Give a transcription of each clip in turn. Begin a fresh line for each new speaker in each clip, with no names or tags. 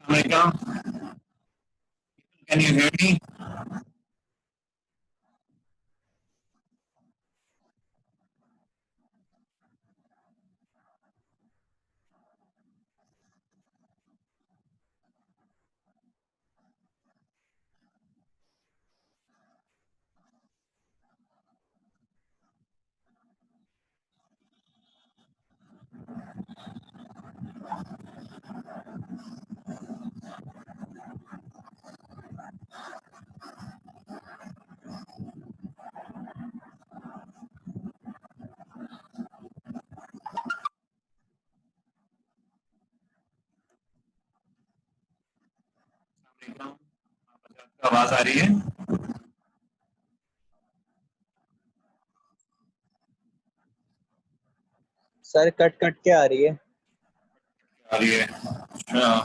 America, can you hear me? आवाज आ रही है?
सर कट कट के आ रही है।
आ रही है। अच्छा,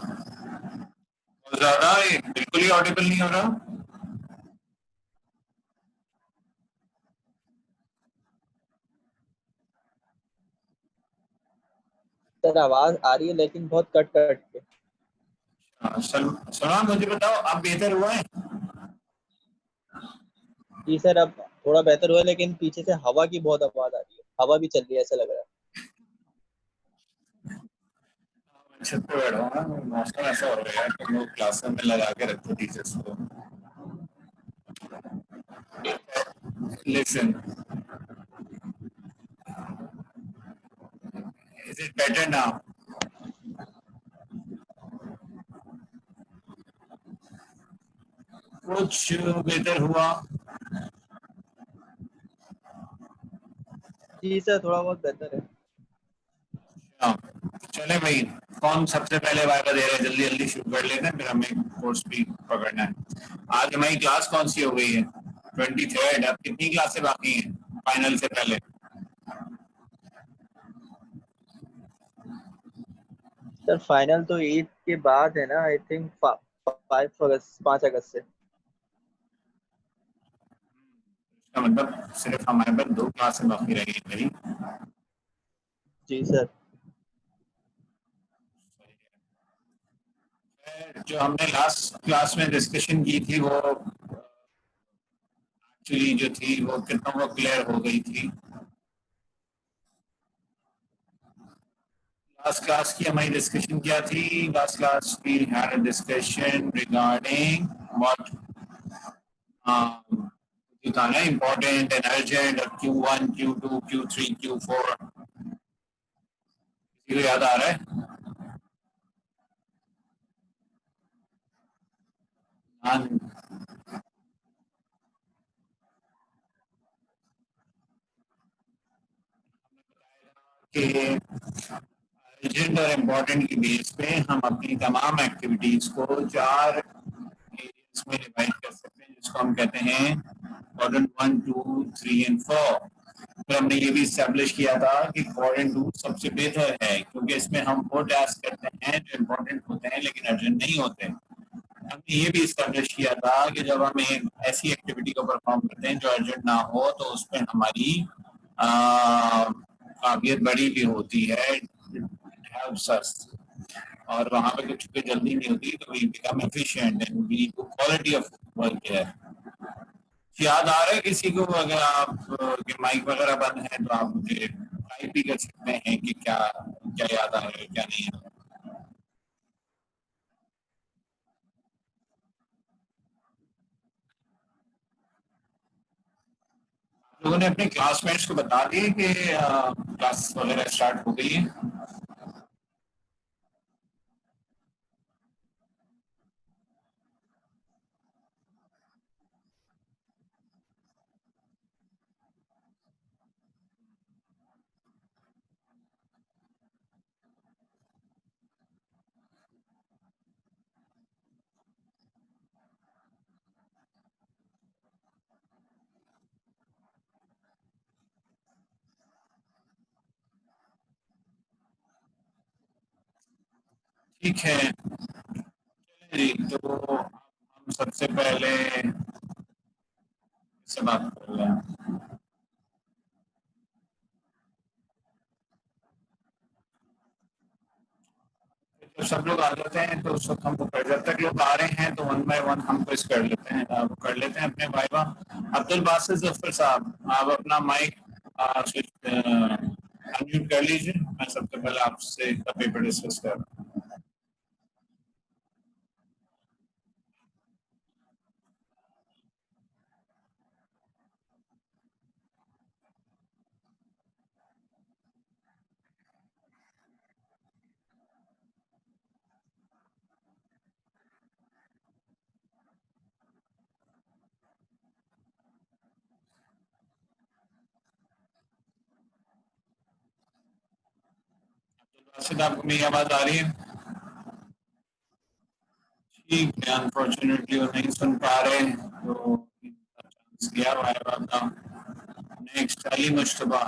बहुत ज्यादा बिल्कुल ही ऑडिबल नहीं हो रहा।
सर आवाज आ रही है लेकिन बहुत कट कट के।
सलमान, मुझे बताओ, अब बेहतर हुआ है?
जी सर, अब थोड़ा बेहतर हुआ है, लेकिन पीछे से हवा की बहुत आवाज आ रही है। हवा भी चल रही है ऐसा लग रहा है।
छत पे बैठा हूँ ना, मौसम ऐसा हो गया है कि लोग क्लास में लगा के रखते टीचर्स को। Listen, is it better now? कुछ बेहतर हुआ?
जी सर, थोड़ा बहुत बेहतर है।
हाँ, चले भाई। कौन सबसे पहले वाइवा दे रहे हैं? जल्दी जल्दी शुरू कर लेना, फिर हमें कोर्स भी पकड़ना है। आज हमारी क्लास कौन सी हो गई है? 23rd। अब कितनी क्लासें बाकी हैं फाइनल से पहले?
सर फाइनल तो ईद के बाद है ना, आई थिंक 5 अगस्त, 5 अगस्त से।
इसका मतलब सिर्फ हमारे पास 2 क्लासें बाकी रही है मेरी।
जी सर।
जो हमने लास्ट क्लास में डिस्कशन की थी वो एक्चुअली जो थी वो कितनों को क्लियर हो गई थी? लास्ट क्लास की हमारी डिस्कशन क्या थी? Last class we had a discussion regarding what जो था ना important and urgent, Q1, Q2, Q3, Q4। किसी को याद आ रहा है? हाँ, कि अर्जेंट और इम्पोर्टेंट की बेस पे हम अपनी तमाम एक्टिविटीज को 4 एरियाज में डिवाइड कर सकते हैं, जिसको हम कहते हैं क्वाड्रेंट 1, 2, 3 एंड 4। फिर हमने ये भी स्टैब्लिश किया था कि क्वाड्रेंट 2 सबसे बेहतर है, क्योंकि इसमें हम वो टास्क करते हैं जो इम्पोर्टेंट होते हैं लेकिन अर्जेंट नहीं होते। हमने ये भी स्टैब्लिश किया था कि जब हम एक ऐसी एक्टिविटी को परफॉर्म करते हैं जो अर्जेंट ना हो, तो उसमें हमारी काबिलियत बड़ी भी होती है। helps us। और वहाँ पे कुछ भी जल्दी नहीं होती, तो we become efficient and we do quality of work है। याद आ रहा है किसी को? अगर आप के माइक वगैरह बंद है तो आप मुझे टाइप भी कर सकते हैं कि क्या क्या याद आ रहा है, क्या नहीं आ रहा है। लोगों ने अपने क्लासमेट्स को बता दिए कि क्लास वगैरह स्टार्ट हो गई है? ठीक है जी, तो हम सबसे पहले से बात कर रहे हैं। तो सब लोग आ जाते हैं तो उस वक्त हमको कर, जब तक लोग आ रहे हैं तो 1 बाय 1 हम कुछ कर लेते हैं, वो कर लेते हैं अपने वाइवा। अब्दुल बासित जफर साहब, आप अपना माइक अनम्यूट कर लीजिए। मैं सबसे पहले आपसे पेपर डिस्कस कर रहा हूँ। बासित, आपको मेरी आवाज आ रही है? ठीक है, अनफॉर्चुनेटली वो नहीं सुन पा रहे तो चांस गया वाइवा का। नेक्स्ट अली मुश्तबा।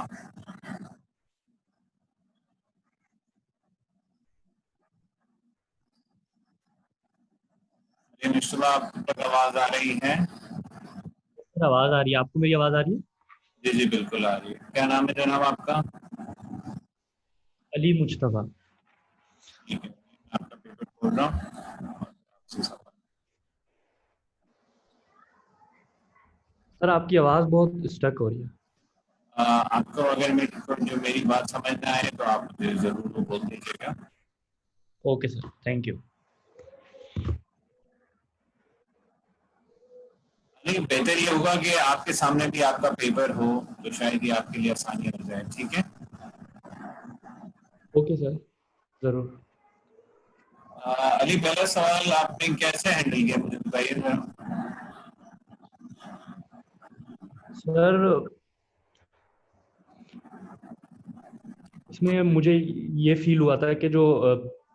अली मुश्तबा, आप तक आवाज आ रही है?
सर आवाज आ रही है, आपको मेरी आवाज आ रही है?
जी जी बिल्कुल आ रही है। क्या नाम है जनाब आपका?
अली मुज्तबा।
ठीक है, मैं आपका पेपर खोल रहा हूँ।
सर आपकी आवाज बहुत स्टक हो रही है।
आपको अगर मेरी बात समझ में आए तो आप मुझे जरूर वो बोल दीजिएगा।
Okay sir, thank you.
नहीं, बेहतर ये होगा कि आपके सामने भी आपका पेपर हो तो शायद ये आपके लिए आसानी हो जाए। ठीक है,
ओके सर, जरूर।
अली, पहला सवाल आपने कैसे हैंडल किया मुझे बताइए जरा।
सर इसमें मुझे ये फील हुआ था कि जो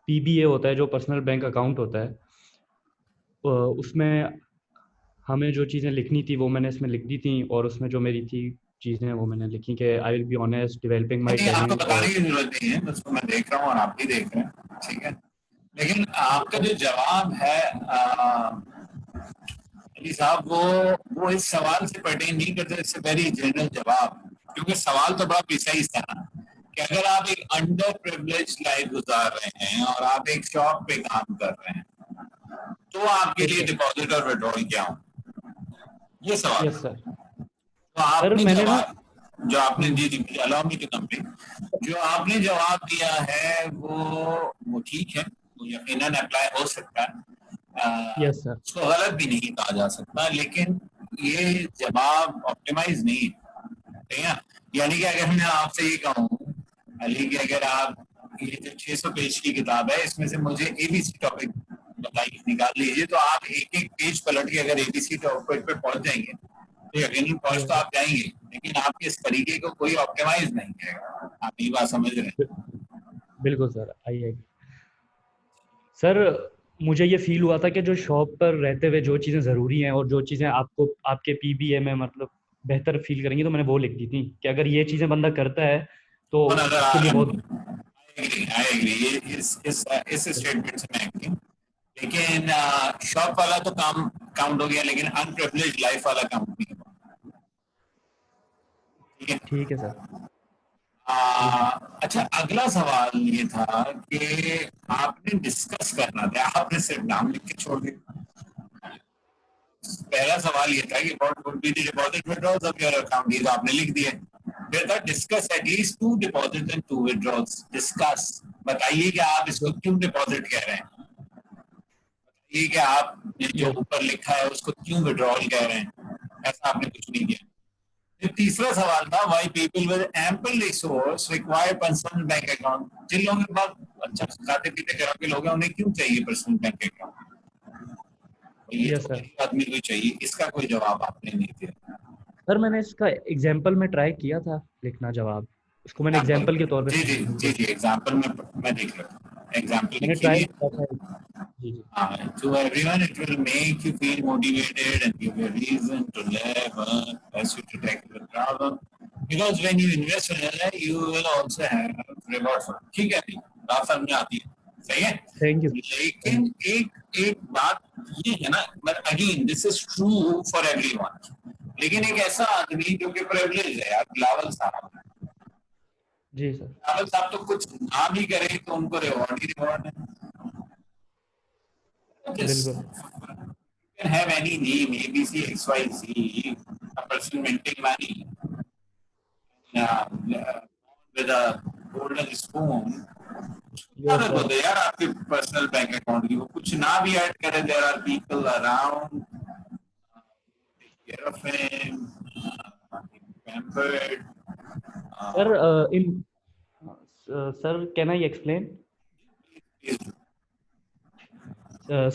पीबीए होता है, जो पर्सनल बैंक अकाउंट होता है, उसमें हमें जो चीज़ें लिखनी थी वो मैंने इसमें लिख दी थी, और उसमें जो मेरी थी चीज़ें वो मैंने लिखी कि I will be honest developing my
नहीं, आपको
टैलेंट।
बताने
और
की जरूरत नहीं है, बस मैं देख रहा हूँ और आप भी देख रहे हैं। ठीक है, लेकिन आपका जो जवाब है अली साहब, वो इस सवाल से पर्टेन नहीं करते। इट्स वेरी जनरल जवाब, क्योंकि सवाल तो बड़ा प्रिसाइज था ना कि अगर आप एक अंडर प्रिविलेज लाइफ गुजार रहे हैं और आप एक शॉप पे काम कर रहे हैं तो आपके लिए डिपॉजिट और विड्रॉल क्या हो, ये सवाल।
Yes sir.
तो
सर
आपने
मैंने ना
जवाब जो आपने जी जी अलाउ मी टू कंप्लीट, जो आपने जवाब दिया है वो ठीक है, वो यकीनन अप्लाई हो सकता है।
Yes sir.
उसको गलत भी नहीं कहा जा सकता, लेकिन ये जवाब ऑप्टिमाइज नहीं है। ठीक है, यानी कि अगर मैं आपसे ये कहूँ अली कि अगर आप ये जो 600 पेज की किताब है इसमें से मुझे एबीसी टॉपिक बताइए, निकाल लीजिए, तो आप एक एक पेज पलट के अगर एबीसी टॉपिक पे पहुंच जाएंगे तो यकीनन पहुंच तो आप जाएंगे, लेकिन आपके इस तरीके को कोई ऑप्टिमाइज नहीं करेगा। आप ये बात समझ रहे हैं?
बिल्कुल सर, आइए सर। मुझे ये फील हुआ था कि जो शॉप पर रहते हुए जो चीज़ें ज़रूरी हैं और जो चीज़ें आपको आपके पीबीए में मतलब बेहतर फील करेंगी, तो मैंने वो लिख दी थी कि अगर ये चीज़ें बंदा करता है तो
वो नजर आ
उसके लिए
रहा
बहुत।
है, आई एग्री, ये इस स्टेटमेंट से मैं एग्री, लेकिन शॉप वाला तो काम काउंट हो गया, लेकिन अनप्रिविलेज लाइफ वाला काउंट नहीं हुआ। ठीक है,
ठीक है सर।
अच्छा, अगला सवाल ये था कि आपने डिस्कस करना था, आपने सिर्फ नाम लिख के छोड़ दिया। पहला सवाल ये था कि what would be the deposit withdrawals of your account, ये तो आपने लिख दिए। फिर था discuss at least 2 deposit and 2 withdrawals. Discuss, बताइए कि आप इसको क्यों डिपॉजिट कह रहे हैं, बताइए कि आपने जो ऊपर लिखा है उसको क्यों विड्रॉल कह रहे हैं। ऐसा आपने कुछ नहीं किया। तीसरा सवाल था why people with ample resource require personal bank account, जिन लोगों के पास अच्छा खाते पीते घरों के लोग हैं उन्हें क्यों चाहिए पर्सनल बैंक अकाउंट, ये
यस
तो
सर।
गरीब आदमी को चाहिए। इसका कोई जवाब आपने नहीं दिया।
सर मैंने इसका एग्जाम्पल में ट्राई किया था लिखना जवाब, उसको मैंने
एग्जाम्पल,
एग्जाम्पल के तौर
जी
पे
जी जी जी, एग्जाम्पल में मैं देख रहा हूँ, एग्जाम्पल
मैंने
लिखिए।
ट्राई किया था। जी जी।
To everyone, it will make you feel motivated and give you a reason to live, as you to take the problem. Because when you invest in it, you will also have reward for it. ठीक है, नहीं बात समझ में आती है, सही है।
Thank you.
लेकिन एक बात ये है ना, but again this is true for everyone, लेकिन एक ऐसा आदमी जो कि प्रिविलेज है यार, बिलावल साहब,
जी सर।
बिलावल साहब तो कुछ ना भी करे तो उनको रिवॉर्ड ही रिवॉर्ड है।
बिल्कुल
can have any name, ABC, XYZ, a person minting money, with a golden spoon.
Yes
को
सर
दे यार आपके पर्सनल बैंक अकाउंट की, वो कुछ ना भी ऐड करे, there are people around take care of him, pampered.
Sir in sir can I explain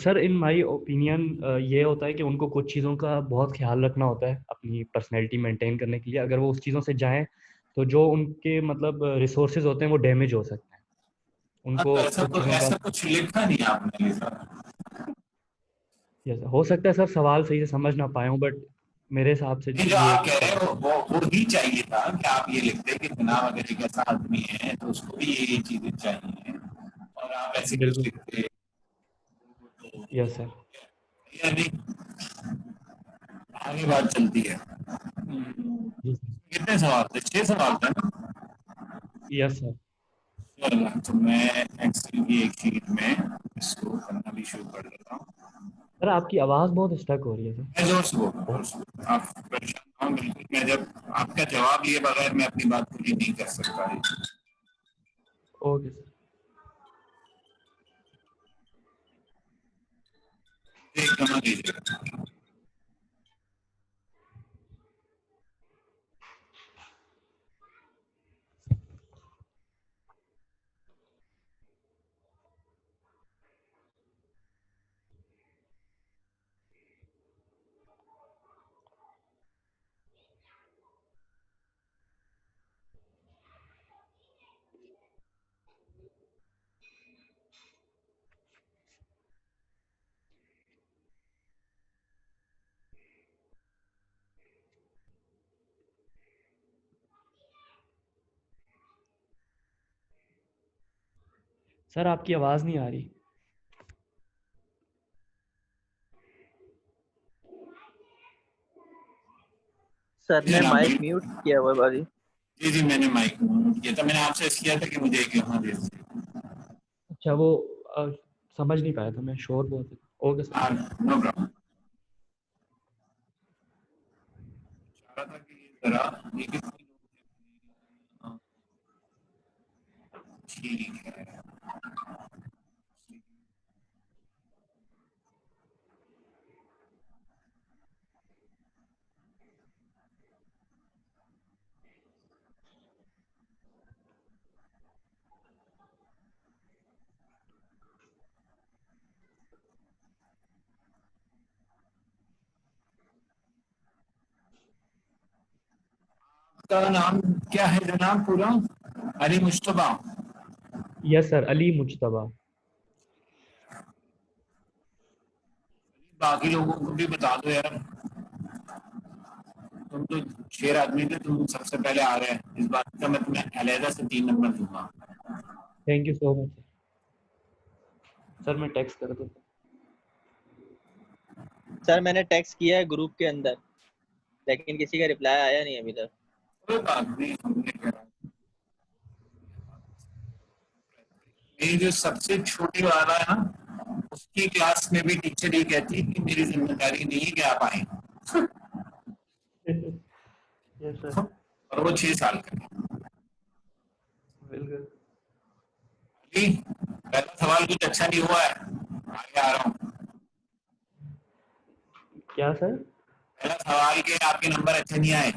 sir in my opinion ये होता है कि उनको कुछ चीज़ों का बहुत ख्याल रखना होता है अपनी पर्सनैलिटी मेंटेन करने के लिए। अगर वो उस चीज़ों से जाएं तो जो उनके मतलब रिसोर्सेज होते हैं वो डैमेज हो सकते हैं। उनको
ऐसा
कुछ चीज़ों का
ऐसा कुछ लिखा नहीं आपने लिखा.
यस हो सकता है सर सवाल सही से समझ ना पाया हूँ, बट मेरे हिसाब से
नहीं, जो
ये
आप कह रहे हो वो ही चाहिए था कि आप ये लिखते कि जनाब अगर एक ऐसा आदमी है तो उसको भी ये चीजें चाहिए, और आप ऐसे कुछ
बिल्कुल
लिखते.
यस सर
यानी आगे बात चलती है.
जी
कितने सवाल थे? 6 सवाल थे ना.
यस सर
चलो, तो मैं एक्सेल की एक शीट में इसको करना भी शुरू कर देता हूँ.
सर आपकी आवाज़ बहुत स्टक हो रही है सर।
मैं जोर से बोल रहा हूँ, जोर से बोल रहा हूँ. आप परेशान ना हो बिल्कुल. मैं जब आपका जवाब लिए बगैर मैं अपनी बात पूरी नहीं कर सकता.
ओके सर
एक कमा दीजिएगा.
सर आपकी आवाज़ नहीं आ रही।
सर
जी
ने
जनाब,
माइक
बिल्कुल.
म्यूट किया हुआ है भाई।
जी जी, मैंने माइक म्यूट किया था. मैंने आपसे किया था कि मुझे एक यहाँ दे दीजिए.
अच्छा वो समझ नहीं पाया था मैं, शोर बहुत है। ओके सर
हाँ, नो प्रॉब्लम. चाह रहा था कि ये जरा ये कितनी. हाँ, ठीक है. आपका नाम क्या है जनाब पूरा? अली मुश्तबा.
Yes sir Ali Mujtaba.
बाकी लोगों को भी बता दो यार. तुम तो शेर आदमी थे, तुम सबसे पहले आ रहे हैं. इस बात का मैं तुम्हें अलहदा से 3 नंबर दूंगा.
Thank you so much sir मैं टेक्स्ट कर दूँ।
सर मैंने टेक्स्ट किया है ग्रुप के अंदर, लेकिन किसी का रिप्लाई आया नहीं अभी तक।
कोई बात नहीं, हमने कहा ये जो सबसे छोटी वाला है ना, उसकी क्लास में भी टीचर ये कहती है कि मेरी जिम्मेदारी नहीं है कि आप आए.
यस सर
और वो 6 साल का है.
बिल्कुल।
अली, पहला सवाल कुछ अच्छा नहीं हुआ है. आगे आ रहा हूँ.
क्या सर?
पहला सवाल के आपके नंबर अच्छे नहीं आए.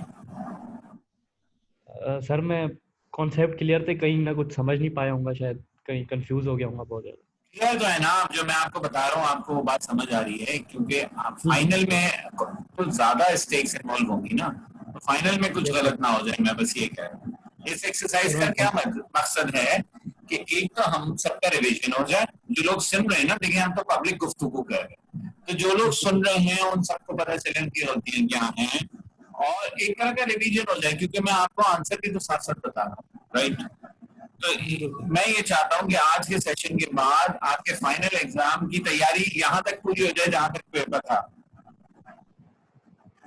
सर मैं कॉन्सेप्ट क्लियर थे, कहीं ना कुछ समझ नहीं पाया हूँ शायद, कहीं कंफ्यूज हो गया हूँ बहुत ज़्यादा।
क्लियर तो है ना? जो मैं आपको बता रहा हूँ आपको वो बात समझ आ रही है, क्योंकि आप फाइनल में कुछ ज्यादा स्टेक्स इन्वॉल्व होंगी ना, तो फाइनल में कुछ
यस सर
गलत ना हो जाए. मैं बस ये कह रहा हूँ. इस एक्सरसाइज
सर
का
मैं
क्या मकसद है कि एक तो हम सबका रिवीजन हो जाए. जो लोग सुन रहे हैं ना, देखिए हम तो पब्लिक गुफ्तगू कर रहे हैं, तो जो लोग सुन रहे हैं उन सबको पता चले कि गलतियां क्या हैं, और एक तरह का रिवीजन हो जाए, क्योंकि मैं आपको आंसर भी तो साथ साथ बता रहा हूँ. राइट. तो
बिल्कुल सर।
मैं ये चाहता हूँ कि आज के सेशन के बाद आपके फाइनल एग्जाम की तैयारी यहाँ तक पूरी हो जाए जहां तक पेपर था.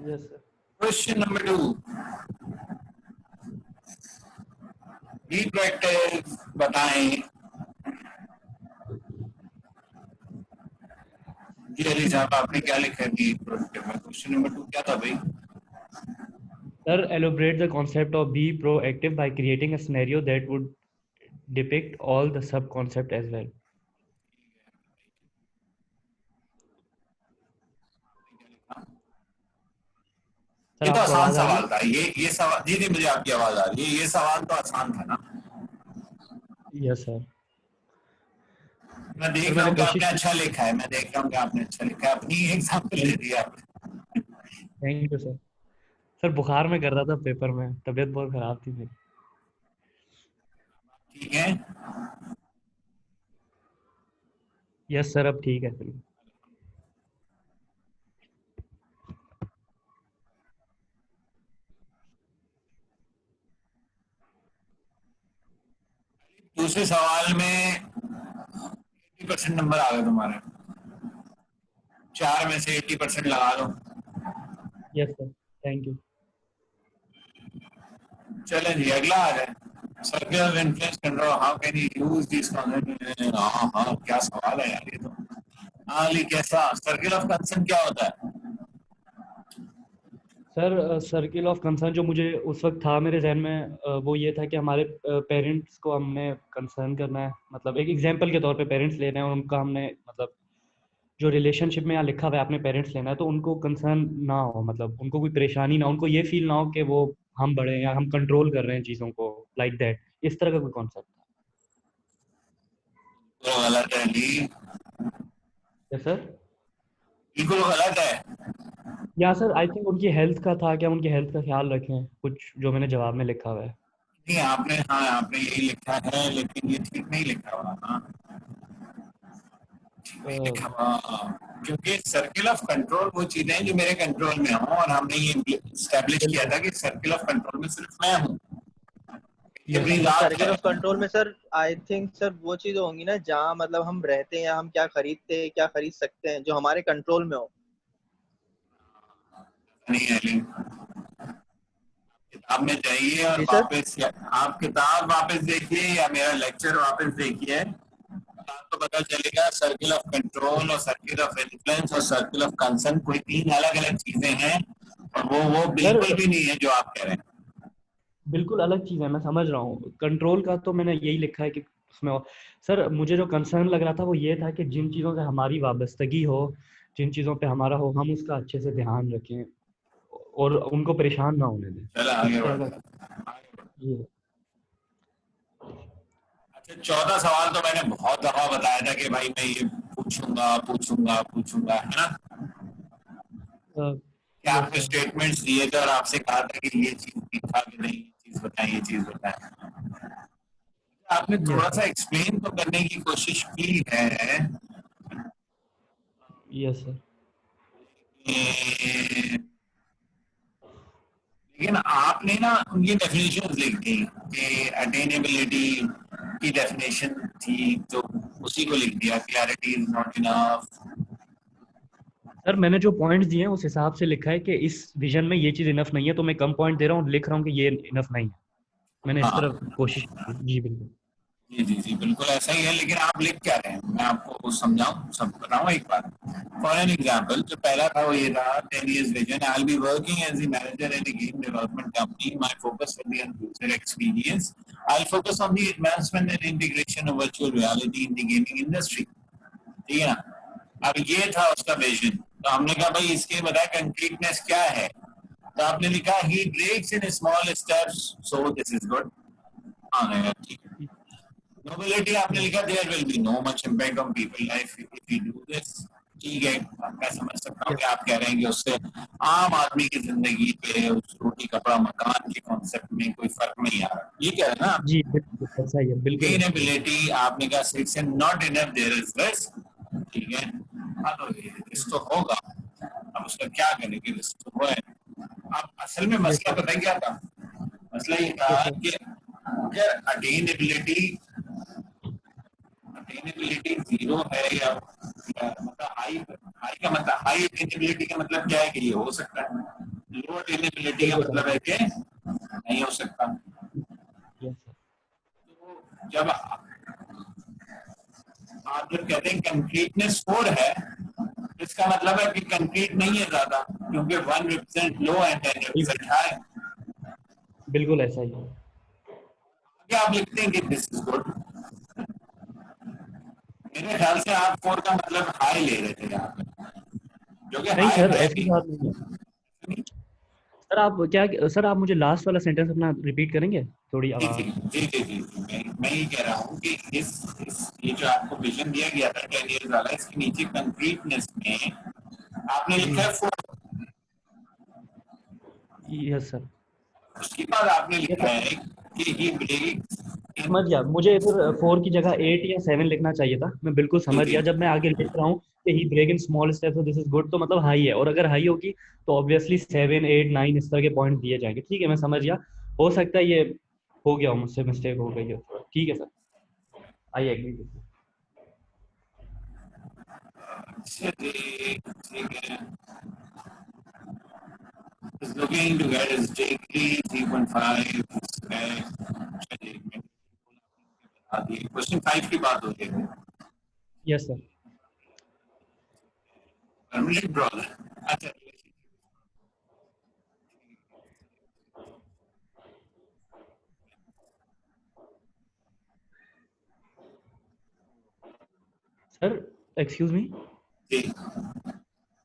Yes sir
question number 2, be practice बताएं. अली साहब आपने क्या लिखा है बी प्रोएक्टिव में? क्वेश्चन नंबर 2 क्या था भाई?
Sir, elaborate the concept of be proactive by creating a scenario that would depict all the sub-concept as well. Sir
ये तो
आपको
आसान
आवाज आ रही
सवाल था। ये सवाल, जी जी मुझे आपकी आवाज आ रही है। ये सवाल तो आसान था ना?
है? Yes sir.
मैं देख
सर
रहा
मैंने
हूँ कि
कोशिश
आपने
की।
अच्छा लिखा है। मैं देख रहा हूँ कि आपने अच्छा लिखा है। अपनी एग्जाम्पल दे दिया आपने।
Thank you sir. सर बुखार में कर रहा था पेपर में, तबीयत बहुत खराब थी मेरी।
ठीक है।
यस सर, अब ठीक है फिर।
दूसरे सवाल में 80% नंबर आ गए तुम्हारे। 4 में से 80% लगा दो।
Yes sir, thank you.
चलें जी, अगला आ जाए। Circle of influence control, how can you use this concept? हाँ हाँ, क्या सवाल है यार ये तो। हाँ अली, कैसा सर्कल ऑफ कंसर्न क्या होता है?
सर सर्किल ऑफ कंसर्न जो मुझे उस वक्त था मेरे जहन में, वो ये था कि हमारे पेरेंट्स को हमने कंसर्न करना है। मतलब एक एग्जांपल के तौर पे पेरेंट्स लेना है और उनका हमने मतलब जो रिलेशनशिप में यहाँ लिखा हुआ है आपने पेरेंट्स लेना है, तो उनको कंसर्न ना हो, मतलब उनको कोई परेशानी ना हो, उनको ये फील ना हो कि वो हम बड़े हैं या हम कंट्रोल कर रहे हैं चीज़ों को, लाइक दैट, इस तरह का कोई कॉन्सेप्ट था।
तो गलत है अली,
यस सर।
बिल्कुल गलत है।
या सर आई थिंक उनकी हेल्थ का था, क्या उनकी हेल्थ का ख्याल रखें, कुछ जो मैंने जवाब में लिखा हुआ है।
नहीं आपने, हाँ आपने यही लिखा है, लेकिन ये ठीक नहीं लिखा हुआ। हाँ ठीक नहीं लिखा हुआ, क्योंकि सर्किल ऑफ कंट्रोल वो चीजें हैं जो मेरे कंट्रोल में हो, और हमने ये स्टैब्लिश किया था कि सर्किल ऑफ कंट्रोल में सिर्फ मैं हूँ। ये
यस
अपनी
सर।
बात
सर्किल
है।
ऑफ कंट्रोल में सर आई थिंक सर वो चीज होंगी ना जहाँ मतलब हम रहते हैं या हम क्या खरीदते हैं क्या खरीद सकते हैं जो हमारे कंट्रोल में हो।
नहीं है अली, किताब में जाइए और
जी सर।
वापस, आप किताब वापस देखिए या मेरा लेक्चर वापस देखिए, आपको पता चलेगा सर्किल ऑफ कंट्रोल और सर्किल ऑफ इन्फ्लुएंस और सर्किल ऑफ कंसर्न कोई 3 अलग अलग चीजें हैं, और वो
सर
बिल्कुल भी नहीं है जो आप कह रहे हैं।
बिल्कुल अलग चीज़ है, मैं समझ रहा हूँ। कंट्रोल का तो मैंने यही लिखा है कि उसमें सर मुझे जो कंसर्न लग रहा था वो ये था कि जिन चीज़ों से हमारी वाबस्तगी हो, जिन चीज़ों पे हमारा हो, हम उसका अच्छे से ध्यान रखें और उनको परेशान ना होने दें,
चलो
इस
आगे
तरह
बढ़ते
का
हैं।
ये।
अच्छा, 14 सवाल तो मैंने बहुत दफा बताया था कि भाई मैं ये पूछूंगा पूछूंगा पूछूंगा, है ना? कि
यस
आपने
सर।
स्टेटमेंट्स दिए थे और आपसे कहा था कि ये चीज लिखा कि नहीं, ये चीज बताएं, ये चीज बताएं। आपने
यस
थोड़ा सा
सर।
एक्सप्लेन तो करने की कोशिश की है,
यस सर।
लेकिन आपने ना उनकी डेफिनेशन लिख दी कि अटेनेबिलिटी की डेफिनेशन थी, तो उसी को लिख दिया, clarity is not enough.
Sir मैंने जो पॉइंट्स दिए हैं उस हिसाब से लिखा है कि इस विजन में ये चीज़ इनफ नहीं है, तो मैं कम पॉइंट दे रहा हूँ, लिख रहा हूँ कि ये इनफ नहीं है। मैंने इस तरह
हाँ
कोशिश की। जी बिल्कुल।
जी जी जी, बिल्कुल ऐसा ही है। लेकिन आप लिख क्या रहे हैं, मैं आपको समझाऊं, सब बताऊं एक बार। फॉर एन एग्जांपल, जो पहला था वो ये था, 10 years vision, I will be working as the manager in the game development company, my focus will be on user experience, I will focus on the advancement and integration of virtual reality in the gaming industry. ठीक है ना? अब ये था उसका vision. तो हमने कहा भाई इसके बताए कंक्रीटनेस क्या है, तो आपने लिखा ही breaks in small steps, so this is good. हाँ ठीक है। नोबिलिटी आपने लिखा, there will be no much impact on people life if you do this. ठीक है, मैं समझ सकता हूँ कि आप कह रहे हैं कि उससे आम आदमी की जिंदगी पे, उस रोटी कपड़ा मकान के कॉन्सेप्ट में कोई फर्क नहीं आ रहा, ये कह रहे हैं ना?
जी बिल्कुल ऐसा ही है, बिल्कुल ऐसा ही है।
गेनेबिलिटी आपने कहा six and not enough, there is risk. ठीक है, हाँ तो रिस्क तो होगा, अब उसका क्या करें कि रिस्क तो है। अब असल में
यस
मसला
सर।
पता है क्या था? मसला ये था
यस सर।
कि अगर अटेनेबिलिटी जीरो है, या मतलब हाई, हाई का मतलब, हाई अटेनेबिलिटी का मतलब क्या है कि ये हो सकता है, लो अटेनेबिलिटी का
बिल्कुल
मतलब है कि नहीं हो सकता।
Yes sir.
तो जब आप जब कहते हैं कंप्लीटनेस 4 है, इसका मतलब है कि कंक्रीट नहीं है ज्यादा, क्योंकि 1 represent low and 10 represent high.
बिल्कुल ऐसा ही है।
आगे आप लिखते हैं कि दिस इज गुड। मेरे ख्याल से आप 4 का मतलब हाई ले रहे थे यहाँ पे, जो कि
नहीं
हाई
सर,
है
ऐसी
भी।
बात नहीं है। सर आप मुझे लास्ट वाला सेंटेंस अपना रिपीट करेंगे, थोड़ी
जी जी
आवाज।
जी जी जी जी, मैं ही कह रहा हूँ कि इस ये जो आपको विजन दिया गया था 10 ईयर्स वाला, इसके नीचे कंक्रीटनेस में आपने
जी
लिखा है 4।
Yes sir.
उसके बाद आपने
यस
लिखा
सर,
है कि ही ब्रेक्स इन।
समझ गया। मुझे इधर 4 की जगह 8 या 7 लिखना चाहिए था। मैं बिल्कुल
जी
समझ
जी
गया। जब मैं आगे लिख रहा हूँ कि ही break in small steps, this is good, तो मतलब हाई है, और अगर हाई होगी तो ऑब्वियसली 7 8 9 इस तरह के पॉइंट दिए जाएंगे। ठीक है, मैं समझ गया। हो सकता है ये हो गया हो, मुझसे मिस्टेक हो गई हो। ठीक है सर, आई एग्री।
ठीक है। is looking to get his degree 3.5 चलिए मैं बता दिए। क्वेश्चन 5 की बात होती है।
Yes sir.
परमानेंट ब्रॉदर, अच्छा
सर एक्सक्यूज मी
जी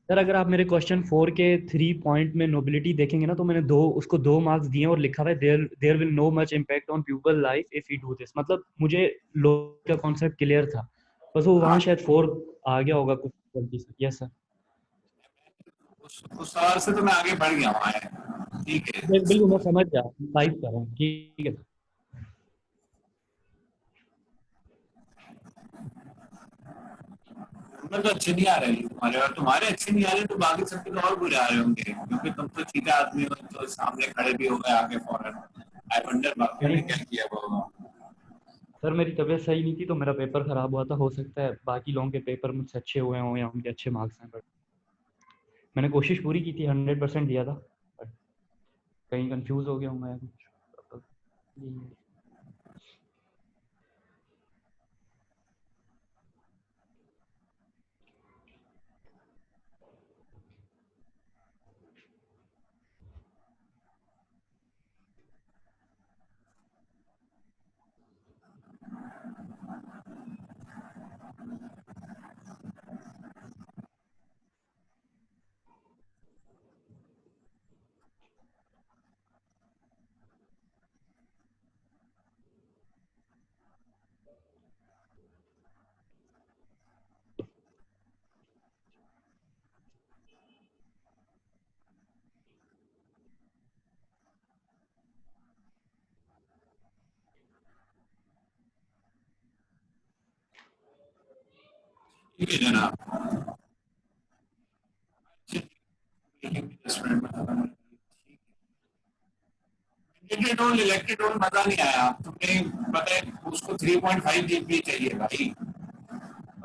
सर, अगर आप मेरे क्वेश्चन 4 के 3 पॉइंट में नोबिलिटी देखेंगे ना, तो मैंने उसको 2 मार्क्स दिए और लिखा हुआ है there there will no much impact on people life if you do this. मतलब मुझे लो का कॉन्सेप्ट क्लियर था, बस वो वहाँ शायद 4 आ गया होगा कुछ गलती से। Yes sir.
उस सवाल से तो मैं आगे बढ़ गया हूँ आए। ठीक है।
बिल्कुल मैं समझ गया, 5 कर रहा हूँ। ठीक है सर।
नंबर तो अच्छे नहीं आ रहे तुम्हारे, और तुम्हारे अच्छे नहीं आ रहे तो बाकी सबके तो और बुरे आ रहे होंगे, क्योंकि तुम तो सीधा आदमी हो, तो सामने खड़े भी हो गए आगे फौरन। आई वंडर बाकी
नहीं
ने क्या किया होगा।
सर, मेरी तबीयत सही नहीं थी तो मेरा पेपर खराब हुआ था। हो सकता है बाकी लोगों के पेपर मुझसे अच्छे हुए हों या उनके अच्छे मार्क्स हैं, बट मैंने कोशिश पूरी की थी, 100% दिया था, बट कहीं कंफ्यूज हो गया हूँ मैं कुछ।
ठीक है जनाब। इलेक्ट्रिक रोल मजा नहीं आया। तुमने पता है उसको 3.5 जीबी चाहिए भाई।
यस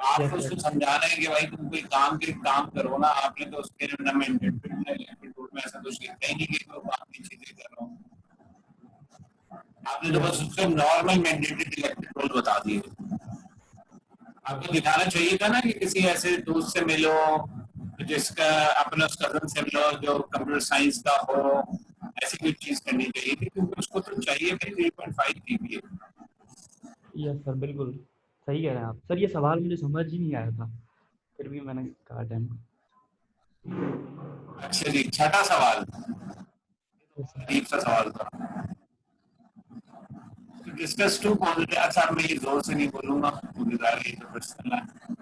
आपको
सर।
उसको समझाना है कि भाई तुम कोई काम करो ना। आपने तो उसके इलेक्ट्रिक रोल में ऐसा कुछ लिखा ही नहीं कि कोई काम की चीजें कर रहा हूँ। आपने तो
यस
बस
सर।
उसको नॉर्मल मैंडेटरी इलेक्ट्रिक रोल बता दिए। आपको दिखाना चाहिए था ना कि किसी ऐसे दोस्त से मिलो जिसका अपने उस कजन से मिलो जो कंप्यूटर साइंस का हो। ऐसी कोई चीज करनी चाहिए थी, क्योंकि उसको तो चाहिए भाई 3.5 जीबी।
यस सर, बिल्कुल सही कह रहे हैं आप। सर ये सवाल मुझे समझ ही नहीं आया था, फिर भी मैंने कहा टाइम।
अच्छा जी, छठा सवाल
यस सर।
अजीब सा सवाल था। Discuss to positive. अच्छा मैं ये जोर से नहीं बोलूंगा, मुझे ये तो पर्सनल
यस सर।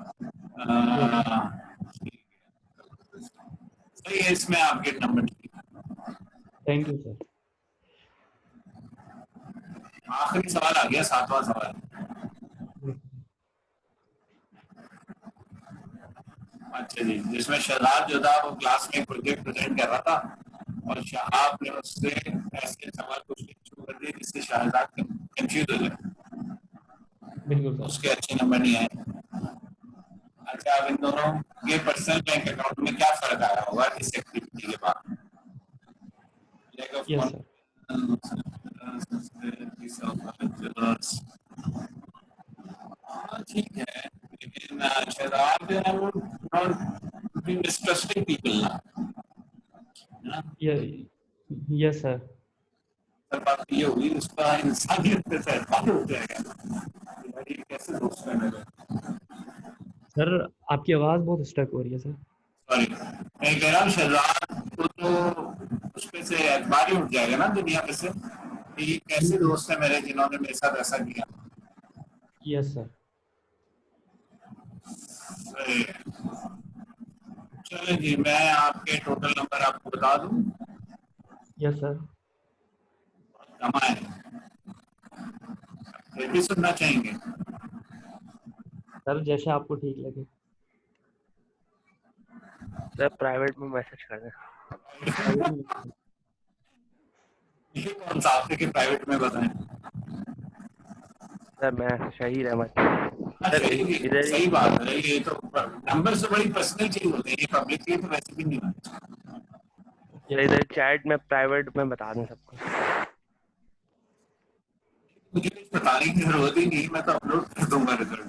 है। सही है, इसमें आपके नंबर ठीक है।
Thank you sir.
आखिरी सवाल आ गया, 7वां सवाल। अच्छा जी, जिसमें शहजाद जो था वो क्लास में प्रोजेक्ट प्रेजेंट कर रहा था, और शहाब ने उससे ऐसे सवाल पूछने शुरू कर दिए जिससे शहजाद कंफ्यूज हो जाए।
बिल्कुल सर।
उसके अच्छे नंबर नहीं आए। अच्छा, अब इन दोनों के पर्सनल बैंक अकाउंट में क्या फर्क आया होगा इस एक्टिविटी के बाद? Lack of
yes sir.
confidence, हाँ ठीक है, लेकिन शहजाद जो है वो मिसट्रस्टिंग पीपल ना, है ना?
Yes sir.
सर बात ये हुई, उसका इंसानियत पे से एहसान हो जाएगा। ये कैसे दोस्त है मेरे?
सर आपकी आवाज़ बहुत स्टक हो रही है सर।
सॉरी, मैं कह रहा हूँ शहजाद को तो उस पे से एतबार ही उठ जाएगा ना दुनिया पे से, कि ये कैसे दोस्त है मेरे जिन्होंने मेरे साथ ऐसा किया।
Yes sir.
अरे, चलो जी, मैं आपके टोटल नंबर आपको बता दूं।
Yes sir.
कमाए फिर भी सुनना चाहेंगे?
सर जैसे आपको ठीक लगे।
सर प्राइवेट में मैसेज कर दें।
ये कौन सा आपके प्राइवेट में बताएं?
सर मैं शहीद अहमद।
हाँ,
सर इधर
सही बात है। ये तो नंबर से बड़ी पर्सनल चीज होती है, ये पब्लिक के लिए तो वैसे भी नहीं होना चाहिए।
इधर चैट में प्राइवेट में बता दें सबको।
मुझे कुछ बताने की जरूरत ही नहीं, मैं तो अपलोड कर दूंगा रिजल्ट।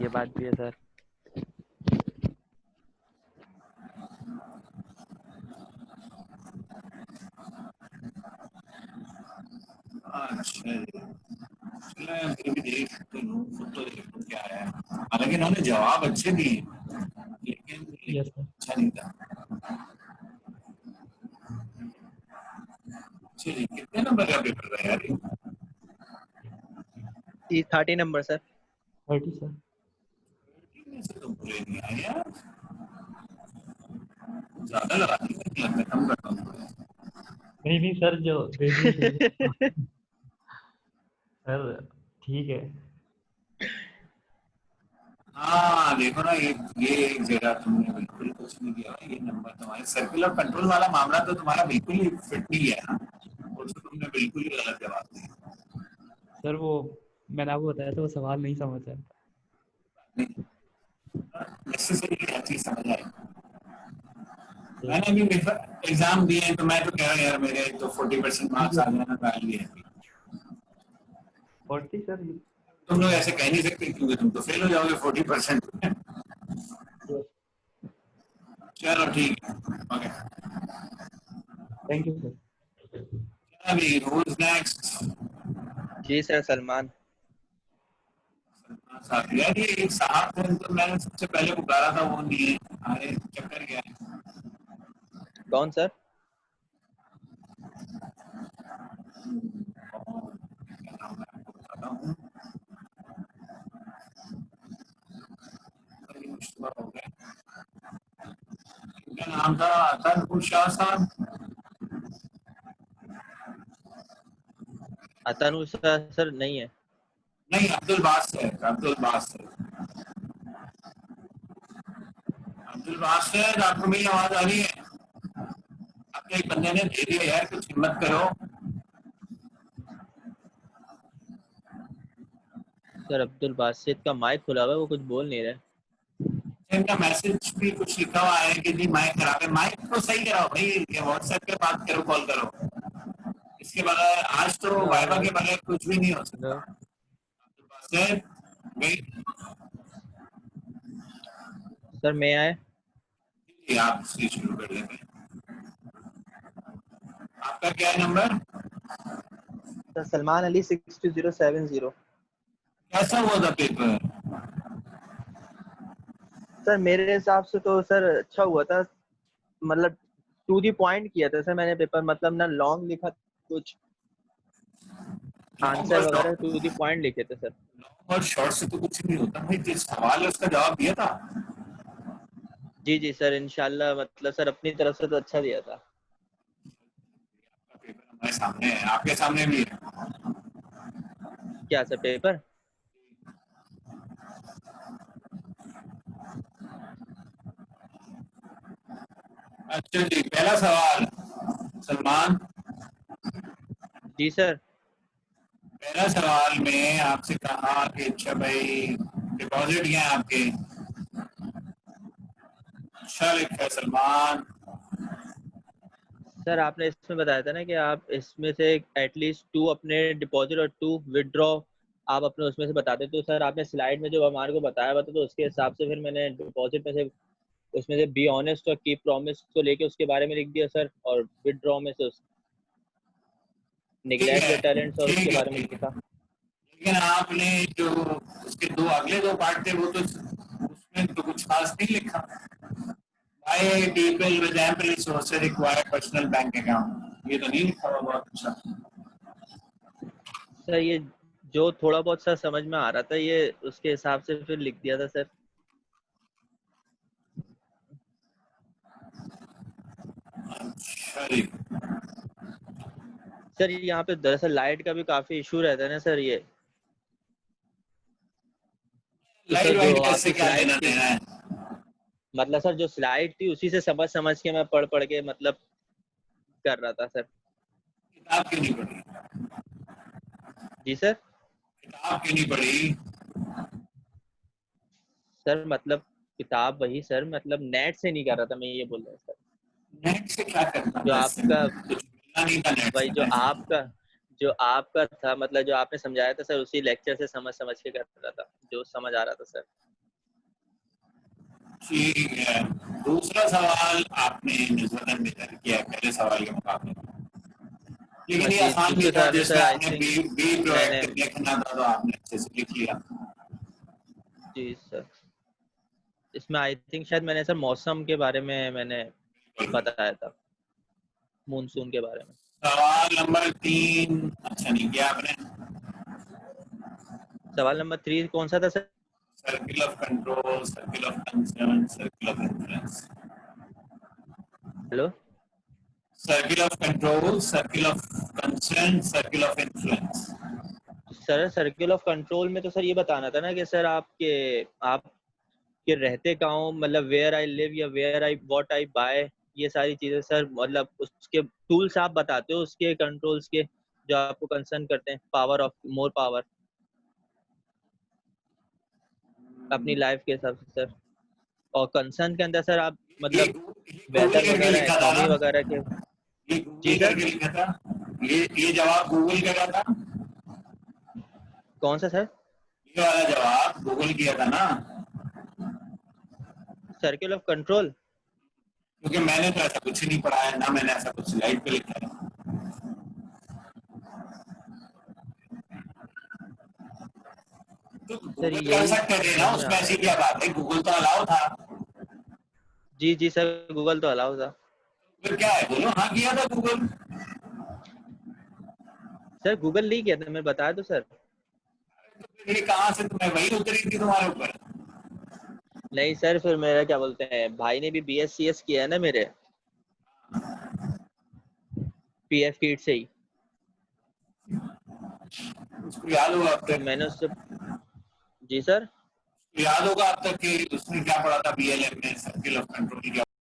ये बात भी है सर।
अच्छा जी, चलो फिर भी देख सकते हो, खुद तो देख लो क्या है। हालांकि इन्होंने जवाब अच्छे दिए, लेकिन
यस सर।
अच्छा नहीं था। चलिए, कितने नंबर का पेपर था यार ये?
30 नंबर सर।
30 सर।
इनमें से तो पूरे नहीं आए यार, ज्यादा लगा दी, नहीं लगता, कम करता हूँ थोड़ा।
नहीं नहीं सर, जो दे दिए सर ठीक है।
हाँ देखो ना, ये एक जगह तुमने बिल्कुल कुछ नहीं किया भाई। ये नंबर तुम्हारे सर्कुलर कंट्रोल वाला मामला तो तुम्हारा बिल्कुल ही फिट नहीं है ना, वो तो तुमने बिल्कुल ही गलत जवाब दिया।
सर वो मैंने आपको बताया था, वो सवाल नहीं समझ आया था।
नेसेसरी हर चीज समझ आई।
Yes,
मैंने भी एग्जाम दिए हैं, तो मैं तो कह रहा हूँ यार मेरे तो 40% मार्क्स आ जाना तो आई है।
40 सर।
तुम लोग ऐसे कह नहीं सकते क्योंकि तुम तो फेल हो जाओगे 40%।
Yes,
चलो ठीक है, ओके।
Thank you sir.
अभी who's next?
जी सर, सलमान।
साहब यार, ये एक साहब थे, तो मैंने सबसे पहले पुकारा था, वो नहीं है। अरे चक्कर क्या है?
कौन सर?
क्या नाम है, आपको बताता हूँ। बड़ी मुश्किल हो गया। इनका नाम था अतन शाह साहब।
अतानु सर नहीं है।
नहीं, अब्दुल बासित, अब्दुल बासित, अब्दुल बासित। आपको मेरी आवाज आ रही है? आपके एक बंदे ने दे दिया यार, कुछ हिम्मत करो।
सर अब्दुल बासित का माइक खुला हुआ है, वो कुछ बोल नहीं रहे।
इनका मैसेज भी कुछ लिखा हुआ है कि जी माइक खराब है। माइक तो सही कराओ भाई, ये व्हाट्सएप पे बात करो, कॉल करो। इसके बगैर आज तो वाइवा के बगैर कुछ भी नहीं हो सकता। अब्दुल बासित, वेट।
सर मैं आए।
आप से शुरू कर लेते हैं। आपका क्या है नंबर?
सर सलमान अली 62070।
कैसा हुआ था पेपर?
सर मेरे हिसाब से तो सर अच्छा हुआ था, मतलब टू दी पॉइंट किया था सर मैंने पेपर, मतलब ना लॉन्ग लिखा कुछ, आंसर वगैरह टू दी पॉइंट लिखे थे सर।
लॉन्ग और शॉर्ट से तो कुछ नहीं होता भाई, जिस सवाल है उसका जवाब दिया था।
जी जी सर, इंशाल्लाह, मतलब सर अपनी तरफ से तो अच्छा दिया था।
पेपर हमारे सामने है, आपके सामने भी है।
क्या सर पेपर?
अच्छा जी, पहला सवाल सलमान।
जी सर।
पहला सवाल में आपसे कहा कि अच्छा भाई डिपॉजिट क्या है आपके? अच्छा लिखा है सलमान।
सर आपने इसमें बताया था ना कि आप इसमें से एटलीस्ट 2 अपने डिपॉजिट और 2 विदड्रॉ आप अपने उसमें से बताते, तो सर आपने स्लाइड में जो हमारे को बताया हुआ था, तो उसके हिसाब से फिर मैंने डिपॉजिट में से उसमें से बी ऑनेस्ट और कीप प्रॉमिस को लेके उसके बारे में लिख दिया सर, और विदड्रॉ में से निग्लेक्ट योर टैलेंट्स और
ठीक
उसके
है,
बारे में
ठीक है।
लिखा।
लेकिन आपने जो उसके अगले दो पार्ट थे वो तो उसमें तो कुछ खास नहीं लिखा। Why people with ample resources require personal bank account, ये तो नहीं लिखा हुआ बहुत अच्छा।
सर ये जो थोड़ा बहुत सर समझ में आ रहा था ये उसके हिसाब से फिर लिख दिया था सर।
अच्छा जी।
सर यहाँ पे दरअसल लाइट का भी काफी इशू रहता है ना सर ये। तो
लाइट
सर
वाइट
जो
कैसे
आपकी
क्या
स्लाइड
लेना
थी,
देना है?
मतलब सर जो स्लाइड थी उसी से समझ समझ के मैं पढ़ के मतलब कर रहा था सर।
किताब क्यों नहीं पढ़ी?
जी सर।
किताब क्यों नहीं पढ़ी?
सर मतलब किताब वही सर, मतलब नेट से नहीं कर रहा था मैं, ये बोल रहा हूँ सर।
नेट से क्या करना
जो
था? इससे
आपका
कुछ मिलना नहीं था नेट
वही
से।
जो आपका था, मतलब जो आपने समझाया था सर, उसी लेक्चर से समझ समझ के कर रहा था, जो समझ आ रहा था सर।
ठीक है। दूसरा सवाल आपने निस्बतन बेहतर किया पहले सवाल के मुकाबले, लेकिन ये
जी
आसान भी
दूसरे
था।
सवाल में
जिसमें
सर आई
आपने
थिंक
बी
मैंने,
प्रोएक्टिव लिखना था तो आपने अच्छे से लिख लिया।
जी सर इसमें आई थिंक शायद मैंने सर मौसम के बारे में मैंने बताया था, मूनसून के बारे में।
सवाल नंबर 3 अच्छा नहीं किया आपने।
सवाल नंबर 3 कौन सा था sir?
Circle of control, circle of concern, circle of influence.
Hello
circle of control, circle of concern, circle of influence.
Sir, circle of control में तो सर ये बताना था ना कि सर आपके रहते गाँव, मतलब वेयर आई लिव या where I what I buy, ये सारी चीजें सर, मतलब उसके टूल्स आप बताते हो उसके कंट्रोल्स के जो आपको कंसर्न करते हैं, पावर ऑफ मोर पावर अपनी लाइफ के हिसाब से सर। और कंसर्न के अंदर सर आप
ये
मतलब
गूगल
वेदर
करके
वगैरह,
लिखा था ना?
इकोनॉमी वगैरह के।
ये
जी
गूगल
सर।
करके लिखा था। ये जवाब गूगल करा था।
कौन सा सर?
ये वाला जवाब गूगल किया था ना?
Circle of control.
क्योंकि मैंने तो ऐसा कुछ नहीं पढ़ा है ना, मैंने ऐसा कुछ स्लाइड पे लिखा है। तो
सर
गूगल कर
यही
सकते थे ना,
समझ में
उसमें
आ रहा
ऐसी
है।
क्या बात है? गूगल तो अलाउ था।
जी जी सर, गूगल तो अलाउ था।
फिर क्या है, बोलो हाँ किया था गूगल।
सर गूगल नहीं किया था, मैं बताया तो सर।
तो फिर ये कहाँ से तुम्हें वही उतरी थी तुम्हारे ऊपर?
नहीं सर, फिर मेरा क्या बोलते हैं, भाई ने भी BScs किया है ना मेरे, PF किट से ही।
उसको याद होगा अब
तो
तक?
मैंने उससे, जी सर।
याद होगा अब तक कि उसने क्या पढ़ा था BLM में, सर्किल ऑफ कंट्रोल क्या